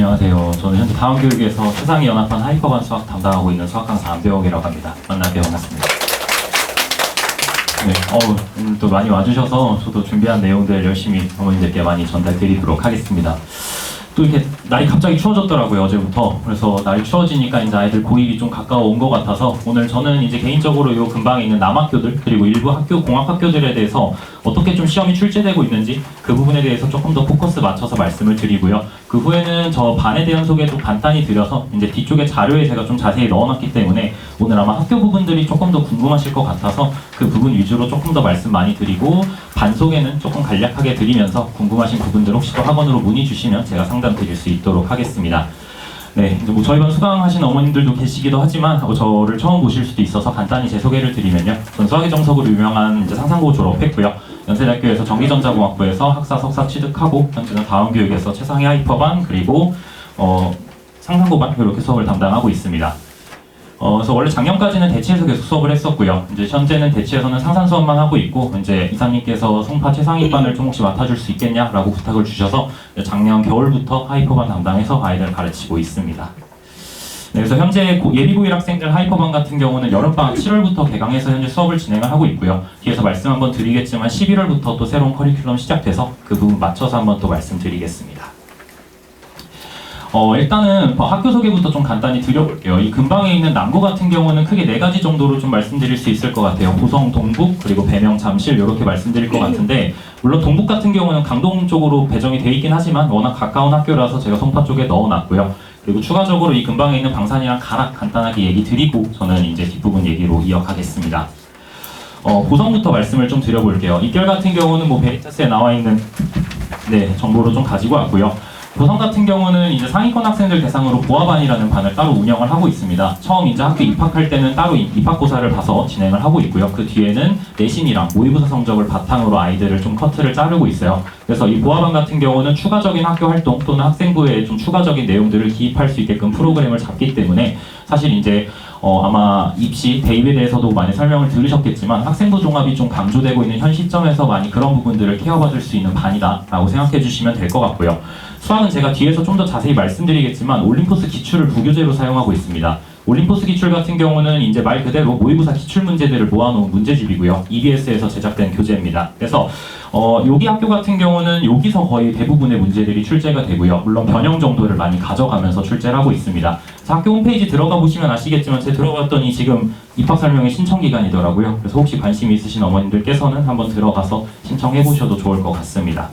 안녕하세요. 저는 현재 다원교육에서 세상이 연합한 하이퍼반 수학 담당하고 있는 수학 강사 안배옥이라고 합니다. 만나게 반갑습니다. 네, 오늘 또 많이 와주셔서 저도 준비한 내용들 열심히 어머님들께 많이 전달드리도록 하겠습니다. 또 이렇게 날이 갑자기 추워졌더라고요, 어제부터. 그래서 날이 추워지니까 이제 아이들 고입이 좀 가까워 온 것 같아서 오늘 저는 이제 개인적으로 요 근방에 있는 남학교들 그리고 일부 학교 공학학교들에 대해서 어떻게 좀 시험이 출제되고 있는지 그 부분에 대해서 조금 더 포커스 맞춰서 말씀을 드리고요. 그 후에는 저 반에 대한 소개도 간단히 드려서 이제 뒤쪽에 자료에 제가 좀 자세히 넣어놨기 때문에 오늘 아마 학교 부분들이 조금 더 궁금하실 것 같아서 그 부분 위주로 조금 더 말씀 많이 드리고 반 소개는 조금 간략하게 드리면서 궁금하신 부분들 혹시 또 학원으로 문의 주시면 제가 상담 드릴 수 있도록 하겠습니다. 네, 이제 뭐 저희 반 수강하신 어머님들도 계시기도 하지만 저를 처음 보실 수도 있어서 간단히 제 소개를 드리면요. 전 수학의 정석으로 유명한 이제 상상고 졸업했고요. 연세대학교에서 전기전자공학부에서 학사, 석사 취득하고 현재는 다원교육에서 최상위 하이퍼반 그리고 상상고반 이렇게 수업을 담당하고 있습니다. 그래서 원래 작년까지는 대치에서 계속 수업을 했었고요. 이제 현재는 대치에서는 상산 수업만 하고 있고 이제 이사님께서 송파 최상위반을 좀 혹시 맡아줄 수 있겠냐라고 부탁을 주셔서 작년 겨울부터 하이퍼반 담당해서 아이들을 가르치고 있습니다. 네, 그래서 현재 예비고1 학생들 하이퍼반 같은 경우는 여름방학 7월부터 개강해서 현재 수업을 진행을 하고 있고요. 뒤에서 말씀 한번 드리겠지만 11월부터 또 새로운 커리큘럼 시작돼서 그 부분 맞춰서 한번 또 말씀드리겠습니다. 일단은 학교 소개부터 좀 간단히 드려볼게요. 이 근방에 있는 남구 같은 경우는 크게 4가지 정도로 좀 말씀드릴 수 있을 것 같아요. 보성, 동북, 그리고 배명, 잠실 이렇게 말씀드릴 것 같은데 물론 동북 같은 경우는 강동 쪽으로 배정이 돼 있긴 하지만 워낙 가까운 학교라서 제가 송파 쪽에 넣어놨고요. 그리고 추가적으로 이 근방에 있는 방산이랑 가락 간단하게 얘기 드리고 저는 이제 뒷부분 얘기로 이어가겠습니다. 보성부터 말씀을 좀 드려볼게요. 입결 같은 경우는 뭐 베리타스에 나와 있는 정보로 좀 가지고 왔고요. 보성 같은 경우는 이제 상위권 학생들 대상으로 보아반이라는 반을 따로 운영을 하고 있습니다. 처음 이제 학교 입학할 때는 따로 입학고사를 봐서 진행을 하고 있고요. 그 뒤에는 내신이랑 모의고사 성적을 바탕으로 아이들을 좀 커트를 자르고 있어요. 그래서 이 보아반 같은 경우는 추가적인 학교 활동 또는 학생부에 좀 추가적인 내용들을 기입할 수 있게끔 프로그램을 잡기 때문에 사실 이제 아마 입시, 대입에 대해서도 많이 설명을 들으셨겠지만 학생부 종합이 좀 강조되고 있는 현 시점에서 많이 그런 부분들을 케어받을 수 있는 반이다 라고 생각해 주시면 될 것 같고요. 수학은 제가 뒤에서 좀 더 자세히 말씀드리겠지만 올림포스 기출을 부교재로 사용하고 있습니다. 올림포스 기출 같은 경우는 이제 말 그대로 모의고사 기출 문제들을 모아놓은 문제집이고요. EBS에서 제작된 교재입니다. 그래서 여기 학교 같은 경우는 여기서 거의 대부분의 문제들이 출제가 되고요. 물론 변형 정도를 많이 가져가면서 출제를 하고 있습니다. 그래서 학교 홈페이지 들어가 보시면 아시겠지만 제가 들어봤더니 지금 입학 설명회 신청 기간이더라고요. 그래서 혹시 관심 있으신 어머님들께서는 한번 들어가서 신청해 보셔도 좋을 것 같습니다.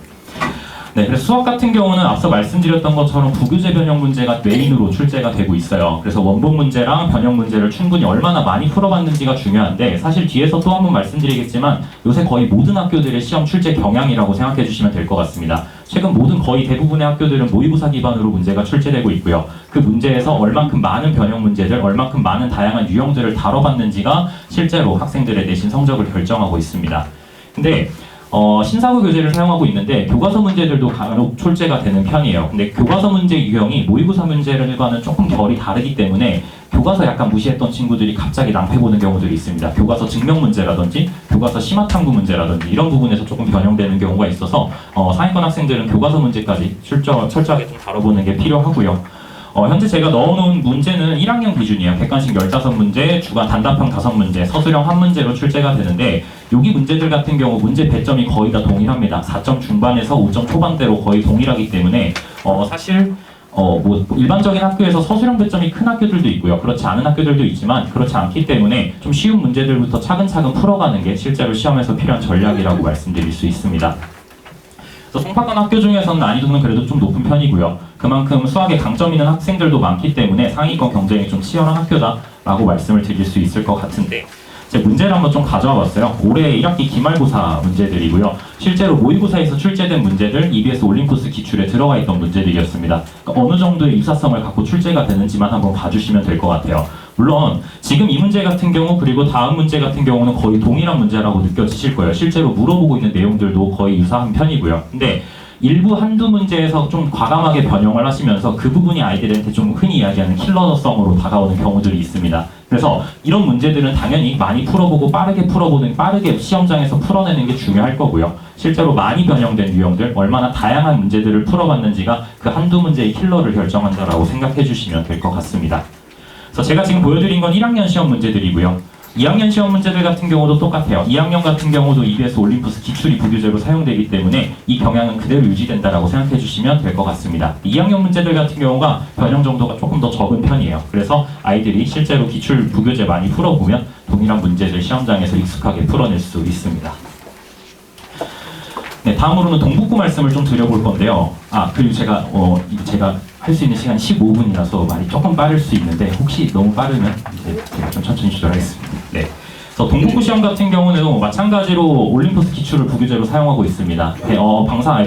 네, 그래서 수학 같은 경우는 앞서 말씀드렸던 것처럼 부교재 변형 문제가 메인으로 출제가 되고 있어요. 그래서 원본 문제랑 변형 문제를 충분히 얼마나 많이 풀어봤는지가 중요한데 사실 뒤에서 또 한번 말씀드리겠지만 요새 거의 모든 학교들의 시험 출제 경향이라고 생각해 주시면 될 것 같습니다. 최근 모든 거의 대부분의 학교들은 모의고사 기반으로 문제가 출제되고 있고요. 그 문제에서 얼만큼 많은 변형 문제들, 얼만큼 많은 다양한 유형들을 다뤄봤는지가 실제로 학생들의 내신 성적을 결정하고 있습니다. 근데 신사고 교재를 사용하고 있는데 교과서 문제들도 간혹 출제가 되는 편이에요. 근데 교과서 문제 유형이 모의고사 문제들과는 조금 결이 다르기 때문에 교과서 약간 무시했던 친구들이 갑자기 낭패 보는 경우들이 있습니다. 교과서 증명 문제라든지 교과서 심화탐구 문제라든지 이런 부분에서 조금 변형되는 경우가 있어서 상위권 학생들은 교과서 문제까지 철저하게 좀 다뤄보는 게 필요하고요. 현재 제가 넣어놓은 문제는 1학년 기준이에요. 객관식 15문제, 주간 단답형 5문제, 서술형 1문제로 출제가 되는데 여기 문제들 같은 경우 문제 배점이 거의 다 동일합니다. 4점 중반에서 5점 초반대로 거의 동일하기 때문에 사실 뭐 일반적인 학교에서 서술형 배점이 큰 학교들도 있고요. 그렇지 않은 학교들도 있지만 그렇지 않기 때문에 좀 쉬운 문제들부터 차근차근 풀어가는 게 실제로 시험에서 필요한 전략이라고 말씀드릴 수 있습니다. 송파권 학교 중에서는 난이도는 그래도 좀 높은 편이고요. 그만큼 수학에 강점 있는 학생들도 많기 때문에 상위권 경쟁이 좀 치열한 학교다라고 말씀을 드릴 수 있을 것 같은데 제 문제를 한번 좀 가져와 봤어요. 올해 1학기 기말고사 문제들이고요. 실제로 모의고사에서 출제된 문제들 EBS 올림포스 기출에 들어가 있던 문제들이었습니다. 그러니까 어느 정도의 유사성을 갖고 출제가 되는지만 한번 봐주시면 될 것 같아요. 물론 지금 이 문제 같은 경우 그리고 다음 문제 같은 경우는 거의 동일한 문제라고 느껴지실 거예요. 실제로 물어보고 있는 내용들도 거의 유사한 편이고요. 근데 일부 한두 문제에서 좀 과감하게 변형을 하시면서 그 부분이 아이들한테 좀 흔히 이야기하는 킬러성으로 다가오는 경우들이 있습니다. 그래서 이런 문제들은 당연히 많이 풀어보고 빠르게 시험장에서 풀어내는 게 중요할 거고요. 실제로 많이 변형된 유형들, 얼마나 다양한 문제들을 풀어봤는지가 그 한두 문제의 킬러를 결정한다라고 생각해 주시면 될 것 같습니다. 그래서 제가 지금 보여드린 건 1학년 시험 문제들이고요. 2학년 시험 문제들 같은 경우도 똑같아요. 2학년 같은 경우도 EBS 올림푸스 기출이 부교재로 사용되기 때문에 이 경향은 그대로 유지된다라고 생각해 주시면 될 것 같습니다. 2학년 문제들 같은 경우가 변형 정도가 조금 더 적은 편이에요. 그래서 아이들이 실제로 기출 부교재 많이 풀어보면 동일한 문제들 시험장에서 익숙하게 풀어낼 수 있습니다. 네, 다음으로는 동북구 말씀을 좀 드려볼 건데요. 그리고 제가 할 수 있는 시간이 15분이라서 말이 조금 빠를 수 있는데 혹시 너무 빠르면 이제 제가 좀 천천히 조절하겠습니다. 네. 그래서 동북구 시험 같은 경우는 마찬가지로 올림푸스 기출을 부교재로 사용하고 있습니다.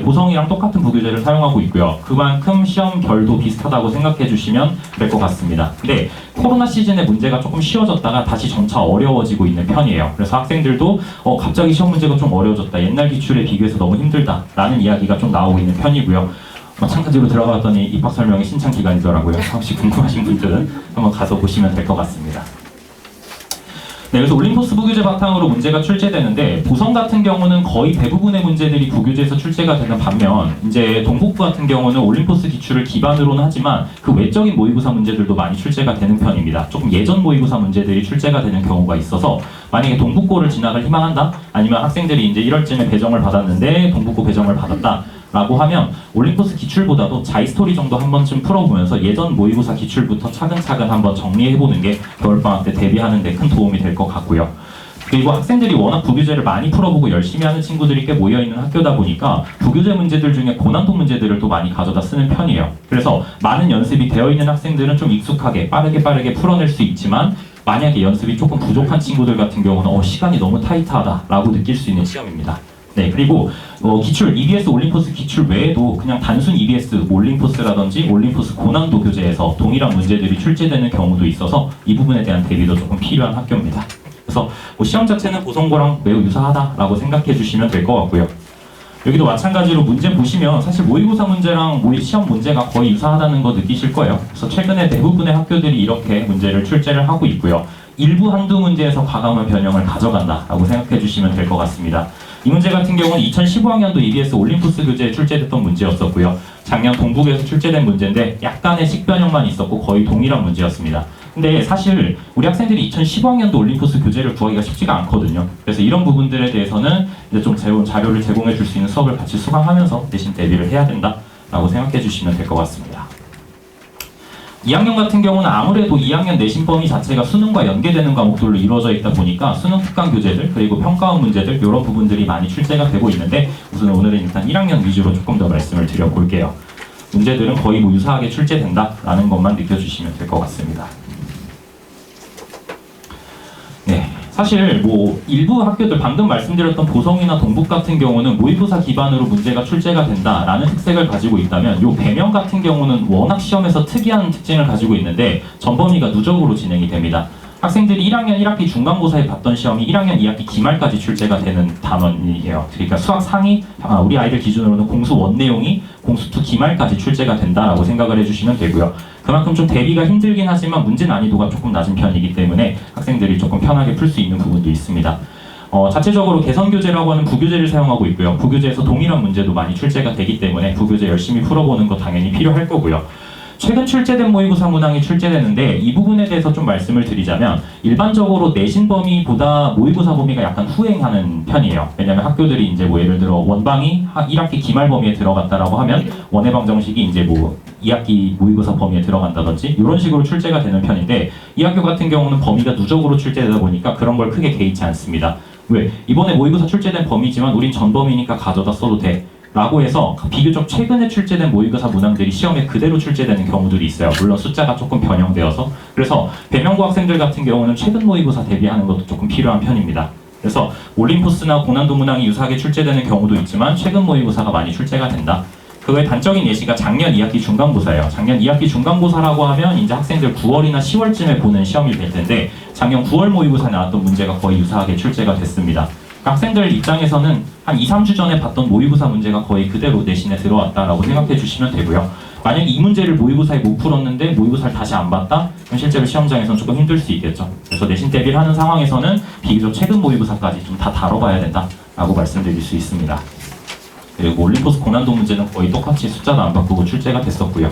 보성이랑 똑같은 부교재를 사용하고 있고요. 그만큼 시험 결도 비슷하다고 생각해 주시면 될 것 같습니다. 근데 코로나 시즌에 문제가 조금 쉬워졌다가 다시 점차 어려워지고 있는 편이에요. 그래서 학생들도 갑자기 시험 문제가 좀 어려워졌다. 옛날 기출에 비교해서 너무 힘들다. 라는 이야기가 좀 나오고 있는 편이고요. 마찬가지로 들어갔더니 입학 설명이 신청 기간이더라고요. 혹시 궁금하신 분들은 한번 가서 보시면 될 것 같습니다. 네, 그래서 올림푸스 부교재 바탕으로 문제가 출제되는데 보성 같은 경우는 거의 대부분의 문제들이 부교재에서 출제가 되는 반면 이제 동북부 같은 경우는 올림푸스 기출을 기반으로는 하지만 그 외적인 모의고사 문제들도 많이 출제가 되는 편입니다. 조금 예전 모의고사 문제들이 출제가 되는 경우가 있어서 만약에 동북고를 진학을 희망한다? 아니면 학생들이 이제 1월쯤에 배정을 받았는데 동북고 배정을 받았다. 라고 하면 올림푸스 기출보다도 자이스토리 정도 한 번쯤 풀어보면서 예전 모의고사 기출부터 차근차근 한번 정리해보는 게 겨울방학 때 대비하는 데 큰 도움이 될 것 같고요. 그리고 학생들이 워낙 부교재를 많이 풀어보고 열심히 하는 친구들이 꽤 모여있는 학교다 보니까 부교재 문제들 중에 고난도 문제들을 또 많이 가져다 쓰는 편이에요. 그래서 많은 연습이 되어있는 학생들은 좀 익숙하게 빠르게 풀어낼 수 있지만 만약에 연습이 조금 부족한 친구들 같은 경우는 시간이 너무 타이트하다 라고 느낄 수 있는 시험입니다. 네, 그리고 기출, EBS 올림푸스 기출 외에도 그냥 단순 EBS 올림푸스라든지 올림푸스 고난도 교재에서 동일한 문제들이 출제되는 경우도 있어서 이 부분에 대한 대비도 조금 필요한 학교입니다. 그래서 시험 자체는 보성고랑 매우 유사하다라고 생각해 주시면 될 것 같고요. 여기도 마찬가지로 문제 보시면 사실 모의고사 문제랑 시험 문제가 거의 유사하다는 거 느끼실 거예요. 그래서 최근에 대부분의 학교들이 이렇게 문제를 출제를 하고 있고요. 일부 한두 문제에서 과감한 변형을 가져간다라고 생각해 주시면 될 것 같습니다. 이 문제 같은 경우는 2015학년도 EBS 올림푸스 교재에 출제됐던 문제였었고요. 작년 동북에서 출제된 문제인데 약간의 식변형만 있었고 거의 동일한 문제였습니다. 근데 사실 우리 학생들이 2015학년도 올림푸스 교재를 구하기가 쉽지가 않거든요. 그래서 이런 부분들에 대해서는 이제 좀 자료를 제공해 줄 수 있는 수업을 같이 수강하면서 대신 대비를 해야 된다라고 생각해 주시면 될 것 같습니다. 2학년 같은 경우는 아무래도 2학년 내신 범위 자체가 수능과 연계되는 과목들로 이루어져 있다 보니까 수능 특강 교재들 그리고 평가원 문제들 이런 부분들이 많이 출제가 되고 있는데 우선 오늘은 일단 1학년 위주로 조금 더 말씀을 드려볼게요. 문제들은 거의 유사하게 출제된다라는 것만 느껴주시면 될 것 같습니다. 네, 사실 일부 학교들 방금 말씀드렸던 보성이나 동북 같은 경우는 모의고사 기반으로 문제가 출제가 된다라는 특색을 가지고 있다면 요 배명 같은 경우는 워낙 시험에서 특이한 특징을 가지고 있는데 전범위가 누적으로 진행이 됩니다. 학생들이 1학년 1학기 중간고사에 봤던 시험이 1학년 2학기 기말까지 출제가 되는 단원이에요. 그러니까 수학 상위, 우리 아이들 기준으로는 공수 원 내용이 공수 2 기말까지 출제가 된다라고 생각을 해주시면 되고요. 그만큼 좀 대비가 힘들긴 하지만 문제 난이도가 조금 낮은 편이기 때문에 학생들이 조금 편하게 풀 수 있는 부분도 있습니다. 자체적으로 개선교재라고 하는 부교재를 사용하고 있고요. 부교재에서 동일한 문제도 많이 출제가 되기 때문에 부교재 열심히 풀어보는 거 당연히 필요할 거고요. 최근 출제된 모의고사 문항이 출제되는데 이 부분에 대해서 좀 말씀을 드리자면 일반적으로 내신 범위보다 모의고사 범위가 약간 후행하는 편이에요. 왜냐하면 학교들이 이제 예를 들어 원방이 1학기 기말 범위에 들어갔다라고 하면 원해방 정식이 이제 2학기 모의고사 범위에 들어간다든지 이런 식으로 출제가 되는 편인데 이 학교 같은 경우는 범위가 누적으로 출제되다 보니까 그런 걸 크게 개의치 않습니다. 왜? 이번에 모의고사 출제된 범위지만 우린 전 범위니까 가져다 써도 돼. 라고 해서 비교적 최근에 출제된 모의고사 문항들이 시험에 그대로 출제되는 경우들이 있어요. 물론 숫자가 조금 변형되어서. 그래서 배명고 학생들 같은 경우는 최근 모의고사 대비하는 것도 조금 필요한 편입니다. 그래서 올림푸스나 고난도 문항이 유사하게 출제되는 경우도 있지만 최근 모의고사가 많이 출제가 된다. 그거의 단적인 예시가 작년 2학기 중간고사예요. 작년 2학기 중간고사라고 하면 이제 학생들 9월이나 10월쯤에 보는 시험이 될 텐데 작년 9월 모의고사에 나왔던 문제가 거의 유사하게 출제가 됐습니다. 그러니까 학생들 입장에서는 한 2, 3주 전에 봤던 모의고사 문제가 거의 그대로 내신에 들어왔다라고 생각해 주시면 되고요. 만약 이 문제를 모의고사에 못 풀었는데 모의고사를 다시 안 봤다? 그럼 실제로 시험장에서는 조금 힘들 수 있겠죠. 그래서 내신 대비를 하는 상황에서는 비교적 최근 모의고사까지 좀 다 다뤄봐야 된다라고 말씀드릴 수 있습니다. 그리고 올림포스 고난도 문제는 거의 똑같이 숫자도 안 바꾸고 출제가 됐었고요.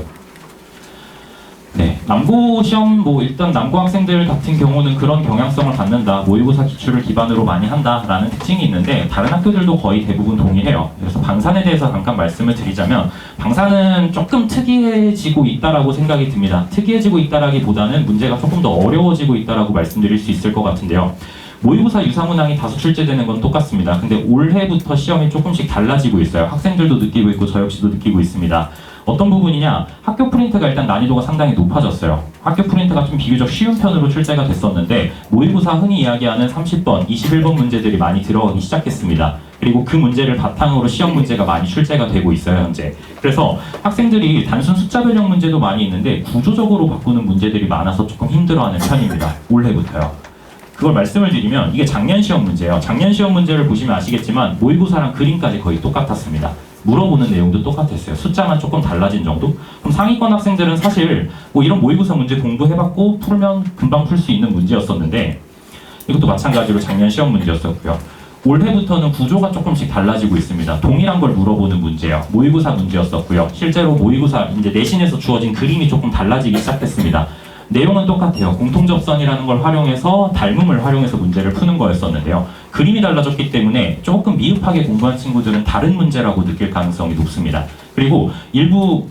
네, 남고 시험 일단 남고 학생들 같은 경우는 그런 경향성을 갖는다. 모의고사 기출을 기반으로 많이 한다라는 특징이 있는데 다른 학교들도 거의 대부분 동일해요. 그래서 방산에 대해서 잠깐 말씀을 드리자면 방산은 조금 특이해지고 있다라고 생각이 듭니다. 특이해지고 있다라기보다는 문제가 조금 더 어려워지고 있다라고 말씀드릴 수 있을 것 같은데요. 모의고사 유사문항이 다수 출제되는 건 똑같습니다. 근데 올해부터 시험이 조금씩 달라지고 있어요. 학생들도 느끼고 있고 저 역시도 느끼고 있습니다. 어떤 부분이냐? 학교 프린트가 일단 난이도가 상당히 높아졌어요. 학교 프린트가 좀 비교적 쉬운 편으로 출제가 됐었는데 모의고사 흔히 이야기하는 30번, 21번 문제들이 많이 들어가기 시작했습니다. 그리고 그 문제를 바탕으로 시험 문제가 많이 출제가 되고 있어요, 현재. 그래서 학생들이 단순 숫자 변형 문제도 많이 있는데 구조적으로 바꾸는 문제들이 많아서 조금 힘들어하는 편입니다. 올해부터요. 그걸 말씀을 드리면 이게 작년 시험 문제예요. 작년 시험 문제를 보시면 아시겠지만 모의고사랑 그림까지 거의 똑같았습니다. 물어보는 내용도 똑같았어요. 숫자만 조금 달라진 정도? 그럼 상위권 학생들은 사실 이런 모의고사 문제 공부해봤고 풀면 금방 풀 수 있는 문제였었는데 이것도 마찬가지로 작년 시험 문제였었고요. 올해부터는 구조가 조금씩 달라지고 있습니다. 동일한 걸 물어보는 문제예요. 모의고사 문제였었고요. 실제로 모의고사 이제 내신에서 주어진 그림이 조금 달라지기 시작했습니다. 내용은 똑같아요. 공통접선이라는 걸 활용해서 닮음을 활용해서 문제를 푸는 거였었는데요. 그림이 달라졌기 때문에 조금 미흡하게 공부한 친구들은 다른 문제라고 느낄 가능성이 높습니다. 그리고 일부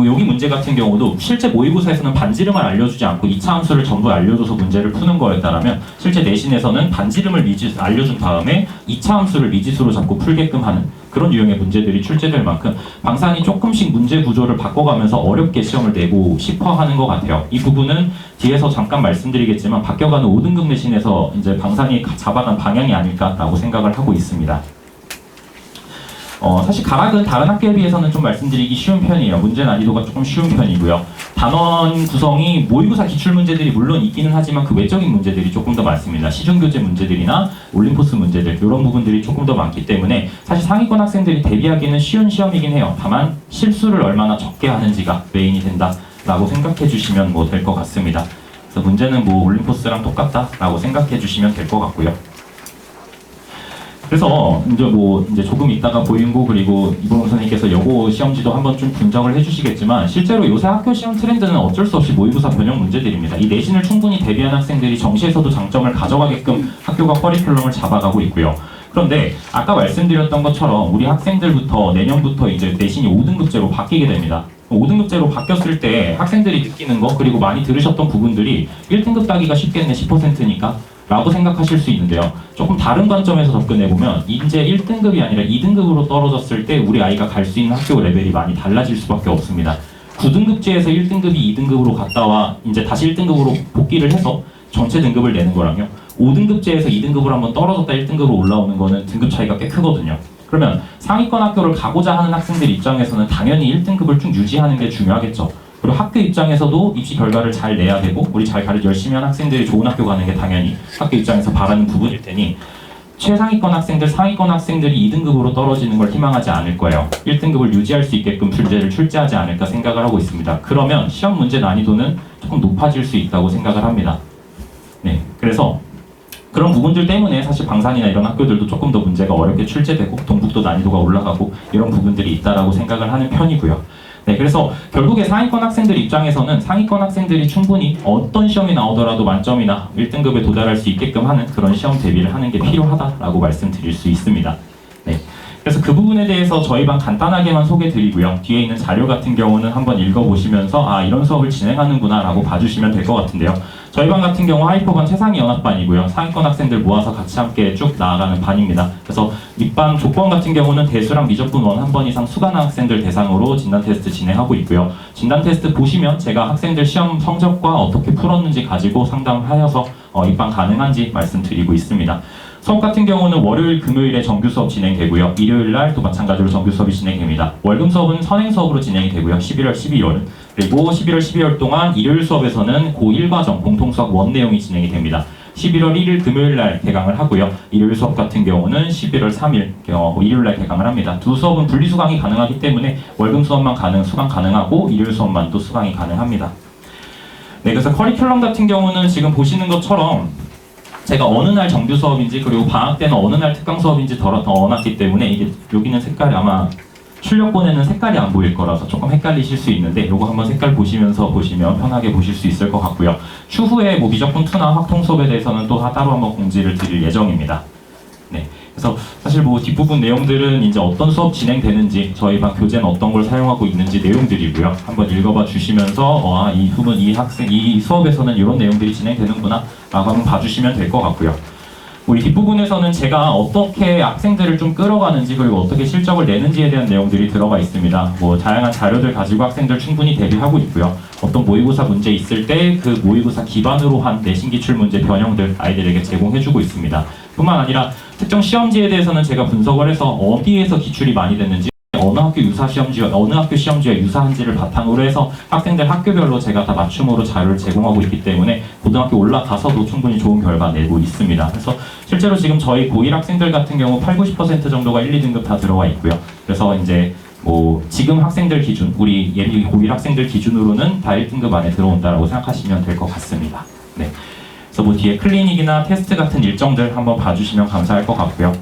여기 문제 같은 경우도 실제 모의고사에서는 반지름을 알려주지 않고 2차 함수를 전부 알려줘서 문제를 푸는 거였다면 실제 내신에서는 반지름을 알려준 다음에 2차 함수를 미지수로 잡고 풀게끔 하는 그런 유형의 문제들이 출제될 만큼 방산이 조금씩 문제 구조를 바꿔가면서 어렵게 시험을 내고 싶어 하는 것 같아요. 이 부분은 뒤에서 잠깐 말씀드리겠지만 바뀌어가는 5등급 내신에서 이제 방산이 잡아간 방향이 아닐까라고 생각을 하고 있습니다. 사실 가락은 다른 학교에 비해서는 좀 말씀드리기 쉬운 편이에요. 문제 난이도가 조금 쉬운 편이고요. 단원 구성이 모의고사 기출 문제들이 물론 있기는 하지만 그 외적인 문제들이 조금 더 많습니다. 시중교재 문제들이나 올림포스 문제들 이런 부분들이 조금 더 많기 때문에 사실 상위권 학생들이 대비하기는 쉬운 시험이긴 해요. 다만 실수를 얼마나 적게 하는지가 메인이 된다라고 생각해 주시면 될 것 같습니다. 그래서 문제는 올림포스랑 똑같다라고 생각해 주시면 될 것 같고요. 그래서 이제 조금 있다가 보인고 그리고 이봉 선생님께서 여고 시험지도 한번 좀 분석을 해주시겠지만 실제로 요새 학교 시험 트렌드는 어쩔 수 없이 모의고사 변형 문제들입니다. 이 내신을 충분히 대비한 학생들이 정시에서도 장점을 가져가게끔 학교가 커리큘럼을 잡아가고 있고요. 그런데 아까 말씀드렸던 것처럼 우리 학생들부터 내년부터 이제 내신이 5등급제로 바뀌게 됩니다. 5등급제로 바뀌었을 때 학생들이 느끼는 거 그리고 많이 들으셨던 부분들이 1등급 따기가 쉽겠네 10%니까 라고 생각하실 수 있는데요. 조금 다른 관점에서 접근해보면 이제 1등급이 아니라 2등급으로 떨어졌을 때 우리 아이가 갈 수 있는 학교 레벨이 많이 달라질 수밖에 없습니다. 9등급제에서 1등급이 2등급으로 갔다와 이제 다시 1등급으로 복귀를 해서 전체 등급을 내는 거랑요. 5등급제에서 2등급으로 한번 떨어졌다 1등급으로 올라오는 거는 등급 차이가 꽤 크거든요. 그러면 상위권 학교를 가고자 하는 학생들 입장에서는 당연히 1등급을 쭉 유지하는 게 중요하겠죠. 그리고 학교 입장에서도 입시 결과를 잘 내야 되고 우리 잘 열심히 한 학생들이 좋은 학교 가는 게 당연히 학교 입장에서 바라는 부분일 테니 최상위권 학생들, 상위권 학생들이 2등급으로 떨어지는 걸 희망하지 않을 거예요. 1등급을 유지할 수 있게끔 문제를 출제하지 않을까 생각을 하고 있습니다. 그러면 시험 문제 난이도는 조금 높아질 수 있다고 생각을 합니다. 네, 그래서 그런 부분들 때문에 사실 방산이나 이런 학교들도 조금 더 문제가 어렵게 출제되고 동북도 난이도가 올라가고 이런 부분들이 있다라고 생각을 하는 편이고요. 네, 그래서 결국에 상위권 학생들 입장에서는 상위권 학생들이 충분히 어떤 시험이 나오더라도 만점이나 1등급에 도달할 수 있게끔 하는 그런 시험 대비를 하는 게 필요하다라고 말씀드릴 수 있습니다. 네, 그래서 그 부분에 대해서 저희 반 간단하게만 소개드리고요. 뒤에 있는 자료 같은 경우는 한번 읽어보시면서 이런 수업을 진행하는구나 라고 봐주시면 될 것 같은데요. 저희 반 같은 경우 하이퍼반 최상위 연합반이고요. 상위권 학생들 모아서 같이 함께 쭉 나아가는 반입니다. 그래서 밑반 조건 같은 경우는 대수랑 미적분 원 한 번 이상 수강한 학생들 대상으로 진단 테스트 진행하고 있고요. 진단 테스트 보시면 제가 학생들 시험 성적과 어떻게 풀었는지 가지고 상담하여서 입반 가능한지 말씀드리고 있습니다. 수업 같은 경우는 월요일, 금요일에 정규 수업 진행되고요. 일요일 날 또 마찬가지로 정규 수업이 진행됩니다. 월금 수업은 선행 수업으로 진행이 되고요. 11월, 12월. 그리고 11월, 12월 동안 일요일 수업에서는 고1과정 공통수학 원 내용이 진행이 됩니다. 11월 1일 금요일 날 개강을 하고요. 일요일 수업 같은 경우는 11월 3일 일요일 날 개강을 합니다. 두 수업은 분리수강이 가능하기 때문에 월금 수업만 수강 가능하고 일요일 수업만도 수강이 가능합니다. 네, 그래서 커리큘럼 같은 경우는 지금 보시는 것처럼 제가 어느 날 정규 수업인지 그리고 방학 때는 어느 날 특강 수업인지 넣어놨기 때문에 이게 여기는 색깔이 아마 출력본에는 색깔이 안 보일 거라서 조금 헷갈리실 수 있는데 이거 한번 색깔 보시면서 보시면 편하게 보실 수 있을 것 같고요. 추후에 뭐 미적분 2나 확통 수업에 대해서는 또 따로 한번 공지를 드릴 예정입니다. 네. 그래서 사실 뭐 뒷부분 내용들은 이제 어떤 수업 진행되는지 저희 반 교재는 어떤 걸 사용하고 있는지 내용들이고요. 한번 읽어봐 주시면서 이 수업에서는 이런 내용들이 진행되는구나 라고 한번 봐주시면 될 것 같고요. 이 뒷부분에서는 제가 어떻게 학생들을 좀 끌어가는지 그리고 어떻게 실적을 내는지에 대한 내용들이 들어가 있습니다. 뭐 다양한 자료들 가지고 학생들 충분히 대비하고 있고요. 어떤 모의고사 문제 있을 때 그 모의고사 기반으로 한 내신 기출 문제 변형들 아이들에게 제공해주고 있습니다. 뿐만 아니라 특정 시험지에 대해서는 제가 분석을 해서 어디에서 기출이 많이 됐는지 어느 학교 시험지와 유사한지를 바탕으로 해서 학생들 학교별로 제가 다 맞춤으로 자료를 제공하고 있기 때문에 고등학교 올라가서도 충분히 좋은 결과 내고 있습니다. 그래서 실제로 지금 저희 고1 학생들 같은 경우 80-90% 정도가 1, 2등급 다 들어와 있고요. 그래서 이제 뭐 지금 학생들 기준, 우리 예비 고1 학생들 기준으로는 다 1등급 안에 들어온다라고 생각하시면 될 것 같습니다. 네. 그래서 뭐 뒤에 클리닉이나 테스트 같은 일정들 한번 봐주시면 감사할 것 같고요.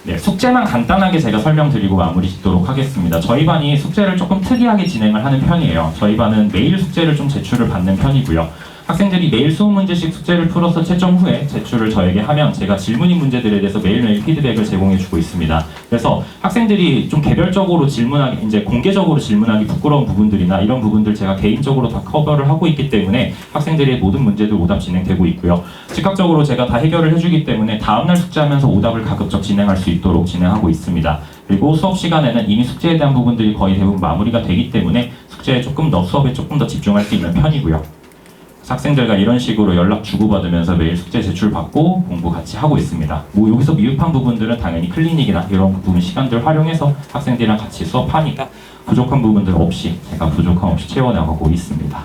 네, 숙제만 간단하게 제가 설명드리고 마무리 짓도록 하겠습니다. 저희 반이 숙제를 조금 특이하게 진행을 하는 편이에요. 저희 반은 매일 숙제를 좀 제출을 받는 편이고요. 학생들이 매일 20문제씩 숙제를 풀어서 채점 후에 제출을 저에게 하면 제가 질문인 문제들에 대해서 매일매일 피드백을 제공해주고 있습니다. 그래서 학생들이 좀 개별적으로 질문하기, 이제 공개적으로 질문하기 부끄러운 부분들이나 이런 부분들 제가 개인적으로 다 커버를 하고 있기 때문에 학생들의 모든 문제들 오답 진행되고 있고요. 즉각적으로 제가 다 해결을 해주기 때문에 다음날 숙제하면서 오답을 가급적 진행할 수 있도록 진행하고 있습니다. 그리고 수업 시간에는 이미 숙제에 대한 부분들이 거의 대부분 마무리가 되기 때문에 수업에 조금 더 집중할 수 있는 편이고요. 학생들과 이런 식으로 연락 주고받으면서 매일 숙제 제출받고 공부 같이 하고 있습니다. 뭐 여기서 미흡한 부분들은 당연히 클리닉이나 이런 부분 시간들 활용해서 학생들이랑 같이 수업하니까 부족한 부분들 없이 제가 부족함 없이 채워나가고 있습니다.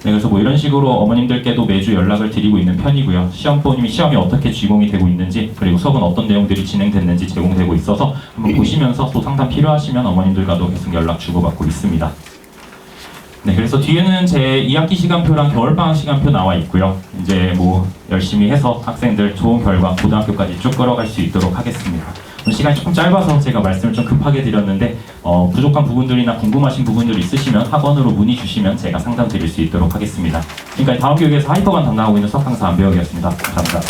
네, 그래서 뭐 이런 식으로 어머님들께도 매주 연락을 드리고 있는 편이고요. 시험이 어떻게 제공이 되고 있는지 그리고 수업은 어떤 내용들이 진행됐는지 제공되고 있어서 한번 보시면서 또 상담 필요하시면 어머님들과도 계속 연락 주고받고 있습니다. 네, 그래서 뒤에는 제 2학기 시간표랑 겨울방학 시간표 나와 있고요. 이제 뭐 열심히 해서 학생들 좋은 결과 고등학교까지 쭉 끌어갈 수 있도록 하겠습니다. 시간이 조금 짧아서 제가 말씀을 좀 급하게 드렸는데 부족한 부분들이나 궁금하신 부분들 있으시면 학원으로 문의 주시면 제가 상담 드릴 수 있도록 하겠습니다. 지금까지 다음 교육에서 하이퍼반 담당하고 있는 수학강사 안배혁이었습니다. 감사합니다.